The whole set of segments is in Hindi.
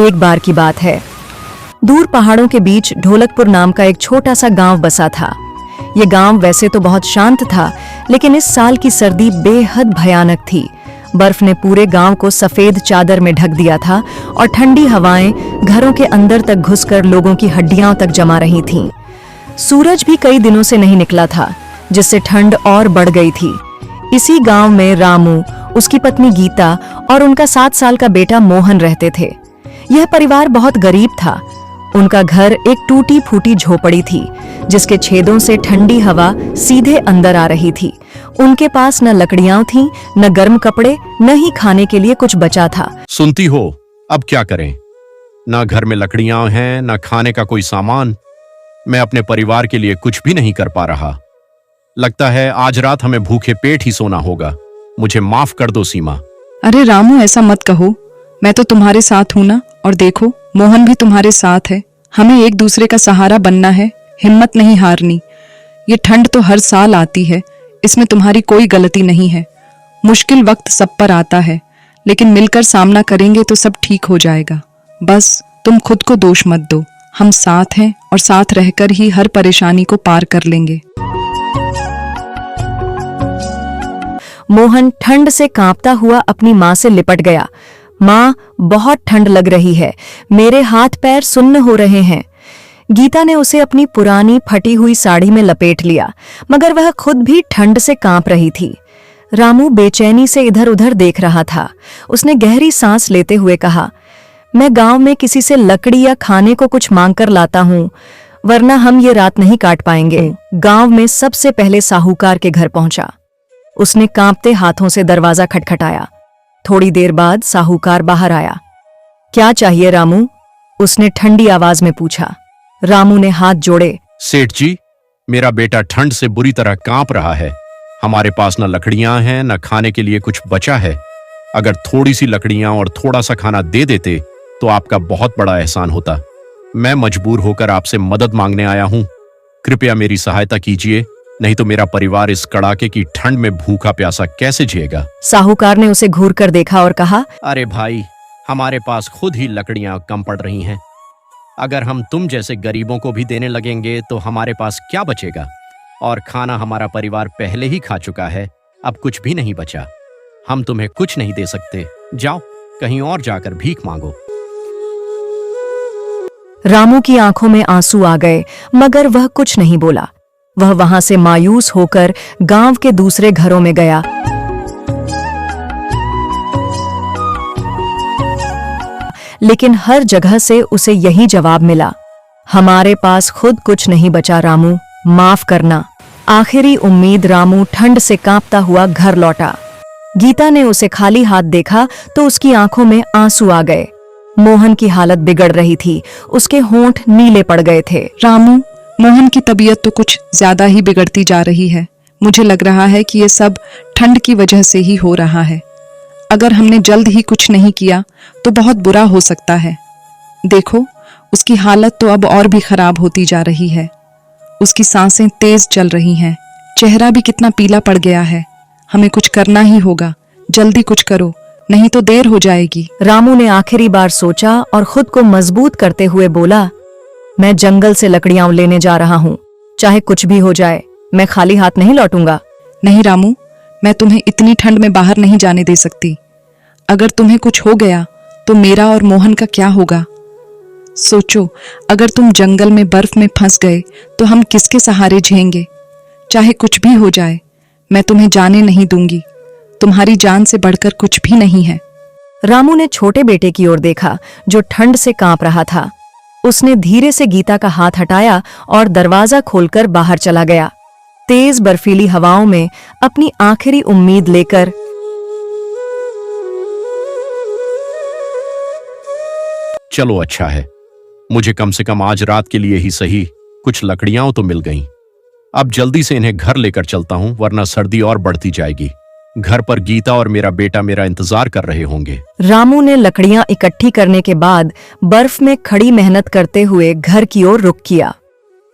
एक बार की बात है। दूर पहाड़ों के बीच ढोलकपुर नाम का एक छोटा सा गांव बसा था। ये गांव वैसे तो बहुत शांत था, लेकिन इस साल की सर्दी बेहद भयानक थी। बर्फ ने पूरे गांव को सफेद चादर में ढक दिया था और ठंडी हवाएं घरों के अंदर तक घुसकर लोगों की हड्डियां तक जमा रही थीं। सूरज भी कई दिनों से नहीं निकला था, जिससे ठंड और बढ़ गई थी। इसी गांव में रामू, उसकी पत्नी गीता और उनका 7 साल का बेटा मोहन रहते थे। यह परिवार बहुत गरीब था। उनका घर एक टूटी फूटी झोपड़ी थी, जिसके छेदों से ठंडी हवा सीधे अंदर आ रही थी। उनके पास न लकड़ियां थीं, न गर्म कपड़े, न ही खाने के लिए कुछ बचा था। सुनती हो, अब क्या करें? ना घर में लकड़ियां हैं, ना खाने का कोई सामान। मैं अपने परिवार के लिए कुछ भी नहीं कर पा रहा। लगता है आज रात हमें भूखे पेट ही सोना होगा। मुझे माफ कर दो सीमा। अरे रामू, ऐसा मत कहो। मैं तो तुम्हारे साथ हूं ना, और देखो मोहन भी तुम्हारे साथ है। हमें एक दूसरे का सहारा बनना है, हिम्मत नहीं हारनी। ये ठंड तो हर साल आती है, इसमें तुम्हारी कोई गलती नहीं है। मुश्किल वक्त सब पर आता है, लेकिन मिलकर सामना करेंगे तो सब ठीक हो जाएगा। बस तुम खुद को दोष मत दो। हम साथ हैं और साथ रहकर ही हर परेशानी को पार कर लेंगे। मोहन ठंड से कांपता हुआ अपनी माँ से लिपट गया। माँ, बहुत ठंड लग रही है, मेरे हाथ पैर सुन्न हो रहे हैं। गीता ने उसे अपनी पुरानी फटी हुई साड़ी में लपेट लिया, मगर वह खुद भी ठंड से कांप रही थी। रामू बेचैनी से इधर उधर देख रहा था। उसने गहरी सांस लेते हुए कहा, मैं गांव में किसी से लकड़ी या खाने को कुछ मांगकर लाता हूं, वरना हम ये रात नहीं काट पाएंगे। गांव में सबसे पहले साहूकार के घर पहुंचा। उसने कांपते हाथों से दरवाजा खटखटाया। थोड़ी देर बाद साहूकार बाहर आया। क्या चाहिए रामू? उसने ठंडी आवाज में पूछा। रामू ने हाथ जोड़े। सेठ जी, मेरा बेटा ठंड से बुरी तरह कांप रहा है। हमारे पास न लकड़ियां हैं, न खाने के लिए कुछ बचा है। अगर थोड़ी सी लकड़ियां और थोड़ा सा खाना दे देते तो आपका बहुत बड़ा एहसान होता। मैं मजबूर होकर आपसे मदद मांगने आया हूं। कृपया मेरी सहायता कीजिए, नहीं तो मेरा परिवार इस कड़ाके की ठंड में भूखा प्यासा कैसे जिएगा। साहूकार ने उसे घूर कर देखा और कहा, अरे भाई, हमारे पास खुद ही लकड़ियां कम पड़ रही हैं। अगर हम तुम जैसे गरीबों को भी देने लगेंगे तो हमारे पास क्या बचेगा? और खाना हमारा परिवार पहले ही खा चुका है, अब कुछ भी नहीं बचा। हम तुम्हें कुछ नहीं दे सकते। जाओ, कहीं और जाकर भीख मांगो। रामू की आंखों में आंसू आ गए, मगर वह कुछ नहीं बोला। वह वहां से मायूस होकर गांव के दूसरे घरों में गया। लेकिन हर जगह से उसे यही जवाब मिला, हमारे पास खुद कुछ नहीं बचा रामू, माफ करना। आखिरी उम्मीद रामू ठंड से कांपता हुआ घर लौटा। गीता ने उसे खाली हाथ देखा तो उसकी आंखों में आंसू आ गए। मोहन की हालत बिगड़ रही थी, उसके होंठ नीले पड़ गए थे। रामू, मोहन की तबीयत तो कुछ ज्यादा ही बिगड़ती जा रही है। मुझे लग रहा है कि ये सब ठंड की वजह से ही हो रहा है। अगर हमने जल्द ही कुछ नहीं किया तो बहुत बुरा हो सकता है। देखो, उसकी हालत तो अब और भी खराब होती जा रही है। उसकी सांसें तेज चल रही हैं, चेहरा भी कितना पीला पड़ गया है। हमें कुछ करना ही होगा, जल्दी कुछ करो, नहीं तो देर हो जाएगी। रामू ने आखिरी बार सोचा और खुद को मजबूत करते हुए बोला, मैं जंगल से लकड़ियां लेने जा रहा हूं, चाहे कुछ भी हो जाए, मैं खाली हाथ नहीं लौटूंगा। नहीं रामू, मैं तुम्हें इतनी ठंड में बाहर नहीं जाने दे सकती। अगर तुम्हें कुछ हो गया तो मेरा और मोहन का क्या होगा? सोचो, अगर तुम जंगल में बर्फ में फंस गए तो हम किसके सहारे जिएंगे? चाहे कुछ भी हो जाए, मैं तुम्हें जाने नहीं दूंगी। तुम्हारी जान से बढ़कर कुछ भी नहीं है। रामू ने छोटे बेटे की ओर देखा, जो ठंड से कांप रहा था। उसने धीरे से गीता का हाथ हटाया और दरवाजा खोलकर बाहर चला गया। तेज बर्फीली हवाओं में अपनी आखिरी उम्मीद लेकर चलो, अच्छा है, मुझे कम से कम आज रात के लिए ही सही कुछ लकड़ियां तो मिल गईं। अब जल्दी से इन्हें घर लेकर चलता हूं, वरना सर्दी और बढ़ती जाएगी। घर पर गीता और मेरा बेटा मेरा इंतजार कर रहे होंगे। रामू ने लकड़ियां इकट्ठी करने के बाद बर्फ में खड़ी मेहनत करते हुए घर की ओर रुख किया।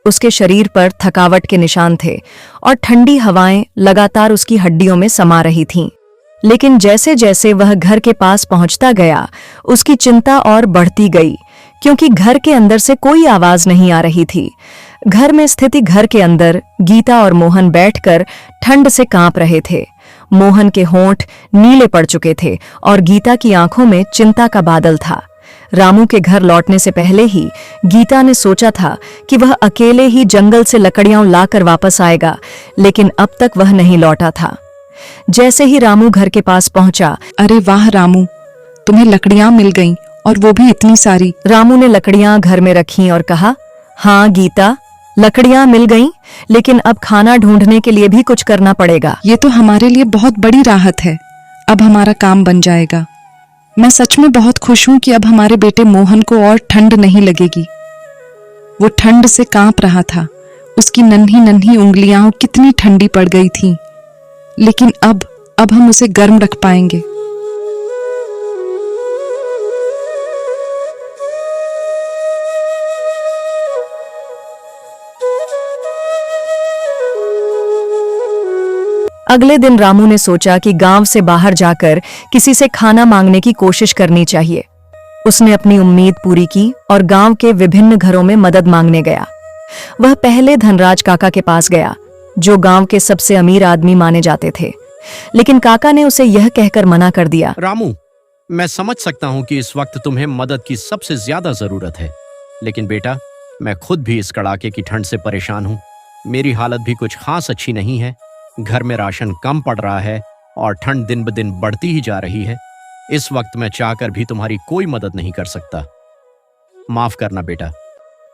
उसके शरीर पर थकावट के निशान थे और ठंडी हवाएं लगातार उसकी हड्डियों में समा रही थीं। लेकिन जैसे जैसे वह घर के पास पहुंचता गया, उसकी चिंता और बढ़ती गई, क्योंकि घर के अंदर से कोई आवाज नहीं आ रही थी। घर में स्थिति घर के अंदर गीता और मोहन बैठकर ठंड से कांप रहे थे। मोहन के होंठ नीले पड़ चुके थे और गीता की आंखों में चिंता का बादल था। रामू के घर लौटने से पहले ही गीता ने सोचा था कि वह अकेले ही जंगल से लकड़ियां लाकर वापस आएगा, लेकिन अब तक वह नहीं लौटा था। जैसे ही रामू घर के पास पहुंचा, अरे वाह रामू, तुम्हें लकड़ियां मिल गईं और वो भी इतनी सारी। रामू ने लकड़ियां घर में रखीं और कहा, हाँ गीता, लकड़ियां मिल गईं, लेकिन अब खाना ढूंढने के लिए भी कुछ करना पड़ेगा। ये तो हमारे लिए बहुत बड़ी राहत है। अब हमारा काम बन जाएगा। मैं सच में बहुत खुश हूं कि अब हमारे बेटे मोहन को और ठंड नहीं लगेगी। वो ठंड से कांप रहा था। उसकी नन्ही नन्ही उंगलियां कितनी ठंडी पड़ गई थीं। लेकिन अब हम उसे गर्म रख पाएंगे। अगले दिन रामू ने सोचा कि गांव से बाहर जाकर किसी से खाना मांगने की कोशिश करनी चाहिए। उसने अपनी उम्मीद पूरी की और गांव के विभिन्न घरों में मदद मांगने गया। वह पहले धनराज काका के पास गया, जो गांव के सबसे अमीर आदमी माने जाते थे, लेकिन काका ने उसे यह कहकर मना कर दिया, रामू, मैं समझ सकता हूं कि इस वक्त तुम्हें मदद की सबसे ज्यादा जरूरत है, लेकिन बेटा, मैं खुद भी इस कड़ाके की ठंड से परेशान हूं। मेरी हालत भी कुछ खास अच्छी नहीं है। घर में राशन कम पड़ रहा है और ठंड दिन ब दिन बढ़ती ही जा रही है। इस वक्त मैं चाहकर भी तुम्हारी कोई मदद नहीं कर सकता। माफ करना बेटा।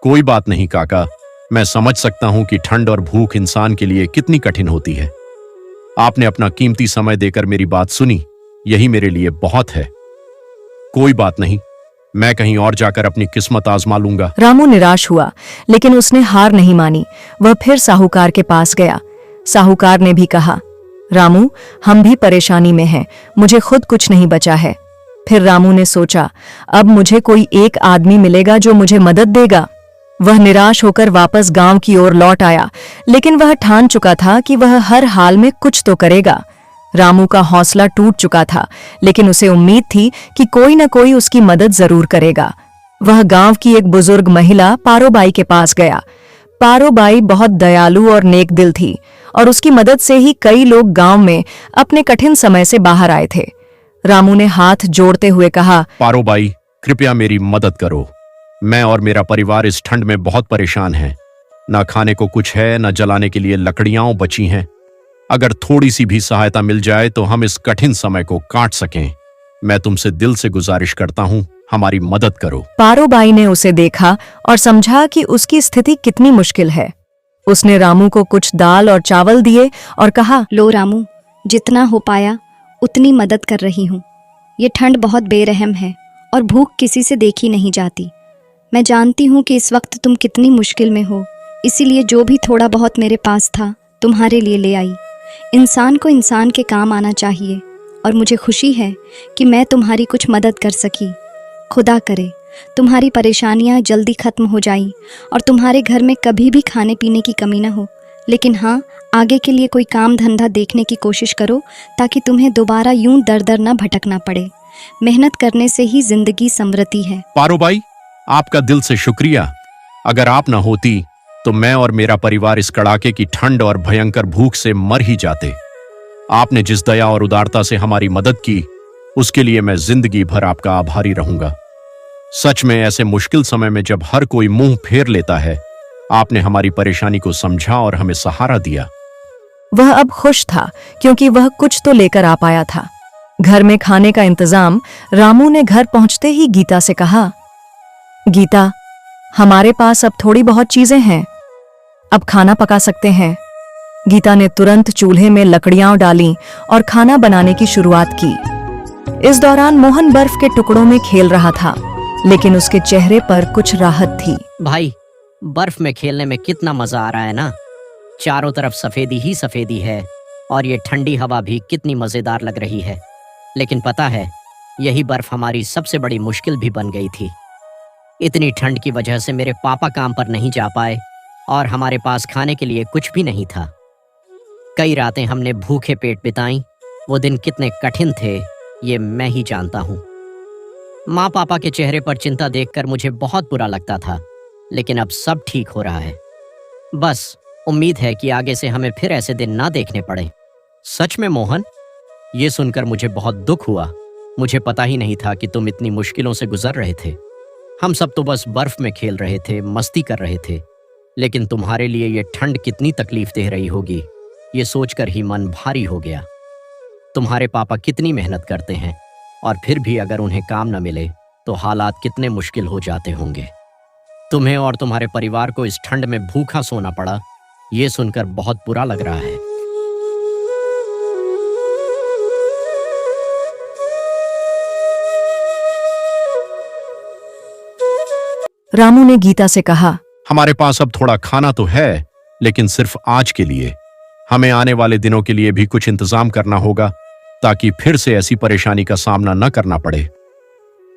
कोई बात नहीं काका, मैं समझ सकता हूं कि ठंड और भूख इंसान के लिए कितनी कठिन होती है। आपने अपना कीमती समय देकर मेरी बात सुनी, यही मेरे लिए बहुत है। कोई बात नहीं, मैं कहीं और जाकर अपनी किस्मत आजमा लूंगा। रामू निराश हुआ, लेकिन उसने हार नहीं मानी। वह फिर साहूकार के पास गया। साहूकार ने भी कहा, रामू, हम भी परेशानी में हैं, मुझे खुद कुछ नहीं बचा है। फिर रामू ने सोचा, अब मुझे कोई एक आदमी मिलेगा जो मुझे मदद देगा। वह निराश होकर वापस गांव की ओर लौट आया, लेकिन वह ठान चुका था कि वह हर हाल में कुछ तो करेगा। रामू का हौसला टूट चुका था, लेकिन उसे उम्मीद थी कि कोई न कोई उसकी मदद जरूर करेगा। वह गांव की एक बुजुर्ग महिला पारोबाई के पास गया। पारोबाई बहुत दयालु और नेक दिल थी और उसकी मदद से ही कई लोग गांव में अपने कठिन समय से बाहर आए थे। रामू ने हाथ जोड़ते हुए कहा, पारोबाई, कृपया मेरी मदद करो। मैं और मेरा परिवार इस ठंड में बहुत परेशान हैं। न खाने को कुछ है, न जलाने के लिए लकड़ियां बची हैं। अगर थोड़ी सी भी सहायता मिल जाए तो हम इस कठिन समय को काट सकें। मैं तुमसे दिल से गुजारिश करता हूं, हमारी मदद करो। पारोबाई ने उसे देखा और समझा कि उसकी स्थिति कितनी मुश्किल है। उसने रामू को कुछ दाल और चावल दिए और कहा, लो रामू, जितना हो पाया उतनी मदद कर रही हूँ। ये ठंड बहुत बेरहम है और भूख किसी से देखी नहीं जाती। मैं जानती हूँ कि इस वक्त तुम कितनी मुश्किल में हो, इसीलिए जो भी थोड़ा बहुत मेरे पास था तुम्हारे लिए ले आई। इंसान को इंसान के काम आना चाहिए और मुझे खुशी है कि मैं तुम्हारी कुछ मदद कर सकी। खुदा करे तुम्हारी परेशानियां जल्दी खत्म हो जाएं और तुम्हारे घर में कभी भी खाने पीने की कमी ना हो। लेकिन हाँ, आगे के लिए कोई काम धंधा देखने की कोशिश करो ताकि तुम्हें दोबारा यूं दर दर ना भटकना पड़े। मेहनत करने से ही जिंदगी समृद्धि है। पारोबाई, आपका दिल से शुक्रिया। अगर आप न होती तो मैं और मेरा परिवार इस कड़ाके की ठंड और भयंकर भूख से मर ही जाते। आपने जिस दया और उदारता से हमारी मदद की, उसके लिए मैं जिंदगी भर आपका आभारी रहूंगा। सच में ऐसे मुश्किल समय में जब हर कोई मुंह फेर लेता है, आपने हमारी परेशानी को समझा और हमें सहारा दिया। वह अब खुश था क्योंकि वह कुछ तो लेकर आ पाया था। घर में खाने का इंतजाम रामू ने घर पहुंचते ही गीता से कहा, गीता, हमारे पास अब थोड़ी बहुत चीजें हैं, अब खाना पका सकते हैं। गीता ने तुरंत चूल्हे में लकड़ियां डालीं और खाना बनाने की शुरुआत की। इस दौरान मोहन बर्फ के टुकड़ों में खेल रहा था, लेकिन उसके चेहरे पर कुछ राहत थी। भाई, बर्फ में खेलने में कितना मजा आ रहा है ना। चारों तरफ सफेदी ही सफेदी है और ये ठंडी हवा भी कितनी मजेदार लग रही है। लेकिन पता है, यही बर्फ हमारी सबसे बड़ी मुश्किल भी बन गई थी। इतनी ठंड की वजह से मेरे पापा काम पर नहीं जा पाए और हमारे पास खाने के लिए कुछ भी नहीं था। कई रातें हमने भूखे पेट बिताई वो दिन कितने कठिन थे ये मैं ही जानता हूँ। माँ पापा के चेहरे पर चिंता देखकर मुझे बहुत बुरा लगता था, लेकिन अब सब ठीक हो रहा है। बस उम्मीद है कि आगे से हमें फिर ऐसे दिन ना देखने पड़े। सच में मोहन, ये सुनकर मुझे बहुत दुख हुआ। मुझे पता ही नहीं था कि तुम इतनी मुश्किलों से गुजर रहे थे। हम सब तो बस बर्फ में खेल रहे थे, मस्ती कर रहे थे, लेकिन तुम्हारे लिए ये ठंड कितनी तकलीफ दे रही होगी ये सोचकर ही मन भारी हो गया। तुम्हारे पापा कितनी मेहनत करते हैं और फिर भी अगर उन्हें काम न मिले तो हालात कितने मुश्किल हो जाते होंगे। तुम्हें और तुम्हारे परिवार को इस ठंड में भूखा सोना पड़ा, ये सुनकर बहुत बुरा लग रहा है। रामू ने गीता से कहा, हमारे पास अब थोड़ा खाना तो है, लेकिन सिर्फ आज के लिए। हमें आने वाले दिनों के लिए भी कुछ इंतजाम करना होगा ताकि फिर से ऐसी परेशानी का सामना न करना पड़े।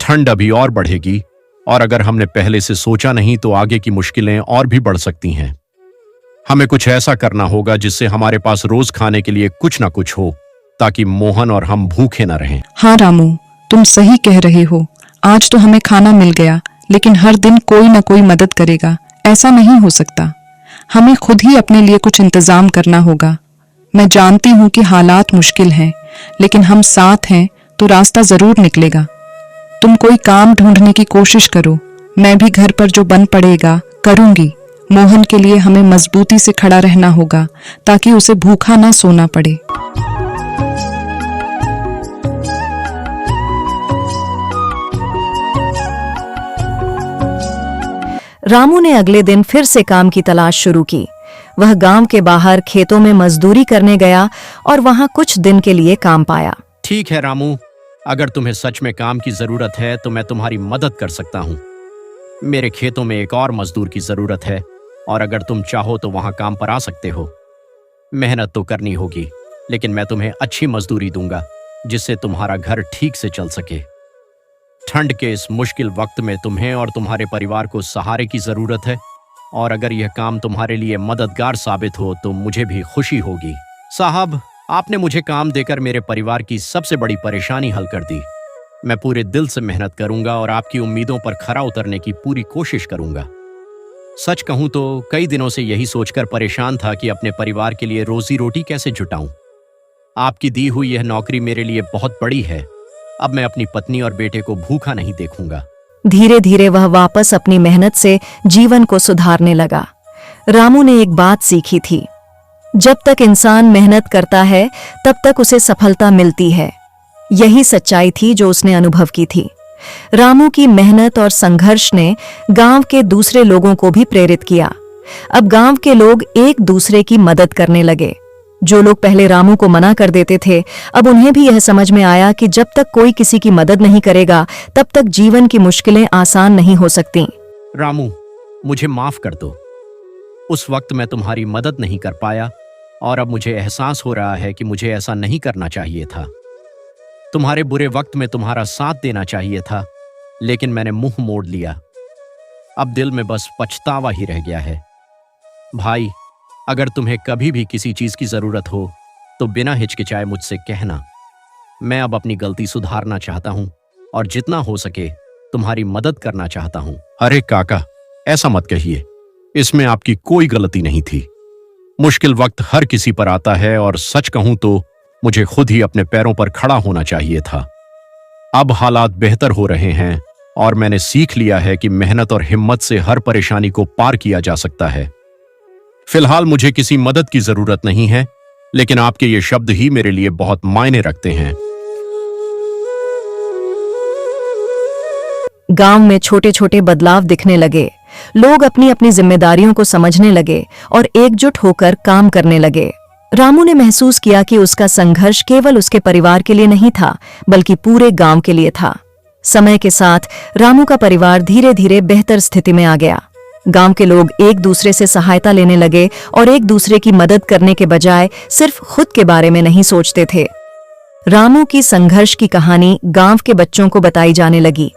ठंड अभी और बढ़ेगी और अगर हमने पहले से सोचा नहीं तो आगे की मुश्किलें और भी बढ़ सकती हैं। हमें कुछ ऐसा करना होगा जिससे हमारे पास रोज खाने के लिए कुछ ना कुछ हो, ताकि मोहन और हम भूखे न रहें। हाँ रामू, तुम सही कह रहे हो। आज तो हमें खाना मिल गया, लेकिन हर दिन कोई ना कोई मदद करेगा, ऐसा नहीं हो सकता। हमें खुद ही अपने लिए कुछ इंतजाम करना होगा। मैं जानती हूँ कि हालात मुश्किल हैं, लेकिन हम साथ हैं तो रास्ता जरूर निकलेगा। तुम कोई काम ढूंढने की कोशिश करो, मैं भी घर पर जो बन पड़ेगा करूंगी। मोहन के लिए हमें मजबूती से खड़ा रहना होगा ताकि उसे भूखा ना सोना पड़े। रामू ने अगले दिन फिर से काम की तलाश शुरू की। वह गांव के बाहर खेतों में मजदूरी करने गया और वहां कुछ दिन के लिए काम पाया। ठीक है रामू, अगर तुम्हें सच में काम की जरूरत है तो मैं तुम्हारी मदद कर सकता हूँ। मेरे खेतों में एक और मजदूर की जरूरत है और अगर तुम चाहो तो वहां काम पर आ सकते हो। मेहनत तो करनी होगी, लेकिन मैं तुम्हें अच्छी मजदूरी दूंगा जिससे तुम्हारा घर ठीक से चल सके। ठंड के इस मुश्किल वक्त में तुम्हें और तुम्हारे परिवार को सहारे की जरूरत है और अगर यह काम तुम्हारे लिए मददगार साबित हो तो मुझे भी खुशी होगी। साहब, आपने मुझे काम देकर मेरे परिवार की सबसे बड़ी परेशानी हल कर दी। मैं पूरे दिल से मेहनत करूंगा और आपकी उम्मीदों पर खरा उतरने की पूरी कोशिश करूंगा। सच कहूं तो कई दिनों से यही सोचकर परेशान था कि अपने परिवार के लिए रोजी रोटी कैसे जुटाऊं। आपकी दी हुई यह नौकरी मेरे लिए बहुत बड़ी है। अब मैं अपनी पत्नी और बेटे को भूखा नहीं देखूंगा। धीरे धीरे वह वापस अपनी मेहनत से जीवन को सुधारने लगा। रामू ने एक बात सीखी थी, जब तक इंसान मेहनत करता है तब तक उसे सफलता मिलती है। यही सच्चाई थी जो उसने अनुभव की थी। रामू की मेहनत और संघर्ष ने गांव के दूसरे लोगों को भी प्रेरित किया। अब गांव के लोग एक दूसरे की मदद करने लगे। जो लोग पहले रामू को मना कर देते थे, अब उन्हें भी यह समझ में आया कि जब तक कोई किसी की मदद नहीं करेगा तब तक जीवन की मुश्किलें आसान नहीं हो सकती। रामू, मुझे माफ कर दो। उस वक्त मैं तुम्हारी मदद नहीं कर पाया और अब मुझे एहसास हो रहा है कि मुझे ऐसा नहीं करना चाहिए था। तुम्हारे बुरे वक्त में तुम्हारा साथ देना चाहिए था, लेकिन मैंने मुंह मोड़ लिया। अब दिल में बस पछतावा ही रह गया है। भाई, अगर तुम्हें कभी भी किसी चीज की जरूरत हो तो बिना हिचकिचाए मुझसे कहना। मैं अब अपनी गलती सुधारना चाहता हूं और जितना हो सके तुम्हारी मदद करना चाहता हूं। अरे काका, ऐसा मत कहिए, इसमें आपकी कोई गलती नहीं थी। मुश्किल वक्त हर किसी पर आता है और सच कहूं तो मुझे खुद ही अपने पैरों पर खड़ा होना चाहिए था। अब हालात बेहतर हो रहे हैं और मैंने सीख लिया है कि मेहनत और हिम्मत से हर परेशानी को पार किया जा सकता है। फिलहाल मुझे किसी मदद की जरूरत नहीं है, लेकिन आपके ये शब्द ही मेरे लिए बहुत मायने रखते हैं। गांव में छोटे छोटे बदलाव दिखने लगे। लोग अपनी अपनी जिम्मेदारियों को समझने लगे और एकजुट होकर काम करने लगे। रामू ने महसूस किया कि उसका संघर्ष केवल उसके परिवार के लिए नहीं था, बल्कि पूरे गांव के लिए था। समय के साथ रामू का परिवार धीरे धीरे बेहतर स्थिति में आ गया। गांव के लोग एक दूसरे से सहायता लेने लगे और एक दूसरे की मदद करने के बजाय सिर्फ खुद के बारे में नहीं सोचते थे। रामू की संघर्ष की कहानी गांव के बच्चों को बताई जाने लगी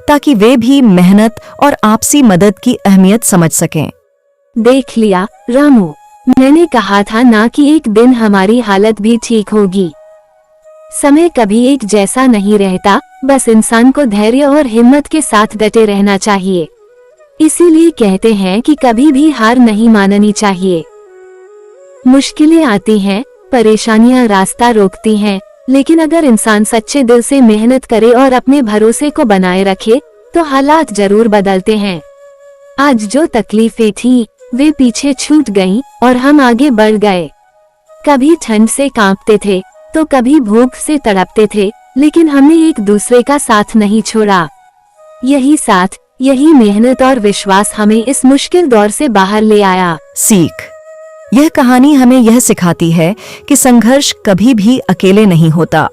ताकि वे भी मेहनत और आपसी मदद की अहमियत समझ सकें। देख लिया रामू, मैंने कहा था ना कि एक दिन हमारी हालत भी ठीक होगी। समय कभी एक जैसा नहीं रहता, बस इंसान को धैर्य और हिम्मत के साथ डटे रहना चाहिए। इसीलिए कहते हैं कि कभी भी हार नहीं माननी चाहिए। मुश्किलें आती हैं, परेशानियां रास्ता रोकती हैं, लेकिन अगर इंसान सच्चे दिल से मेहनत करे और अपने भरोसे को बनाए रखे तो हालात जरूर बदलते हैं। आज जो तकलीफें थी वे पीछे छूट गईं और हम आगे बढ़ गए। कभी ठंड से कांपते थे तो कभी भूख से तड़पते थे, लेकिन हमने एक दूसरे का साथ नहीं छोड़ा। यही साथ, यही मेहनत और विश्वास हमें इस मुश्किल दौर से बाहर ले आया। सीख। यह कहानी हमें यह सिखाती है कि संघर्ष कभी भी अकेले नहीं होता।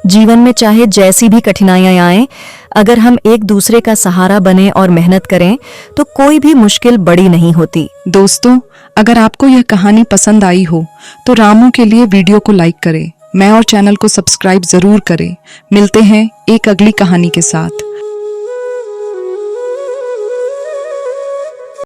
जीवन में चाहे जैसी भी कठिनाइयां आएं, अगर हम एक दूसरे का सहारा बने और मेहनत करें तो कोई भी मुश्किल बड़ी नहीं होती। दोस्तों, अगर आपको यह कहानी पसंद आई हो तो रामू के लिए वीडियो को लाइक करें, मैं और चैनल को सब्सक्राइब जरूर करें। मिलते हैं एक अगली कहानी के साथ।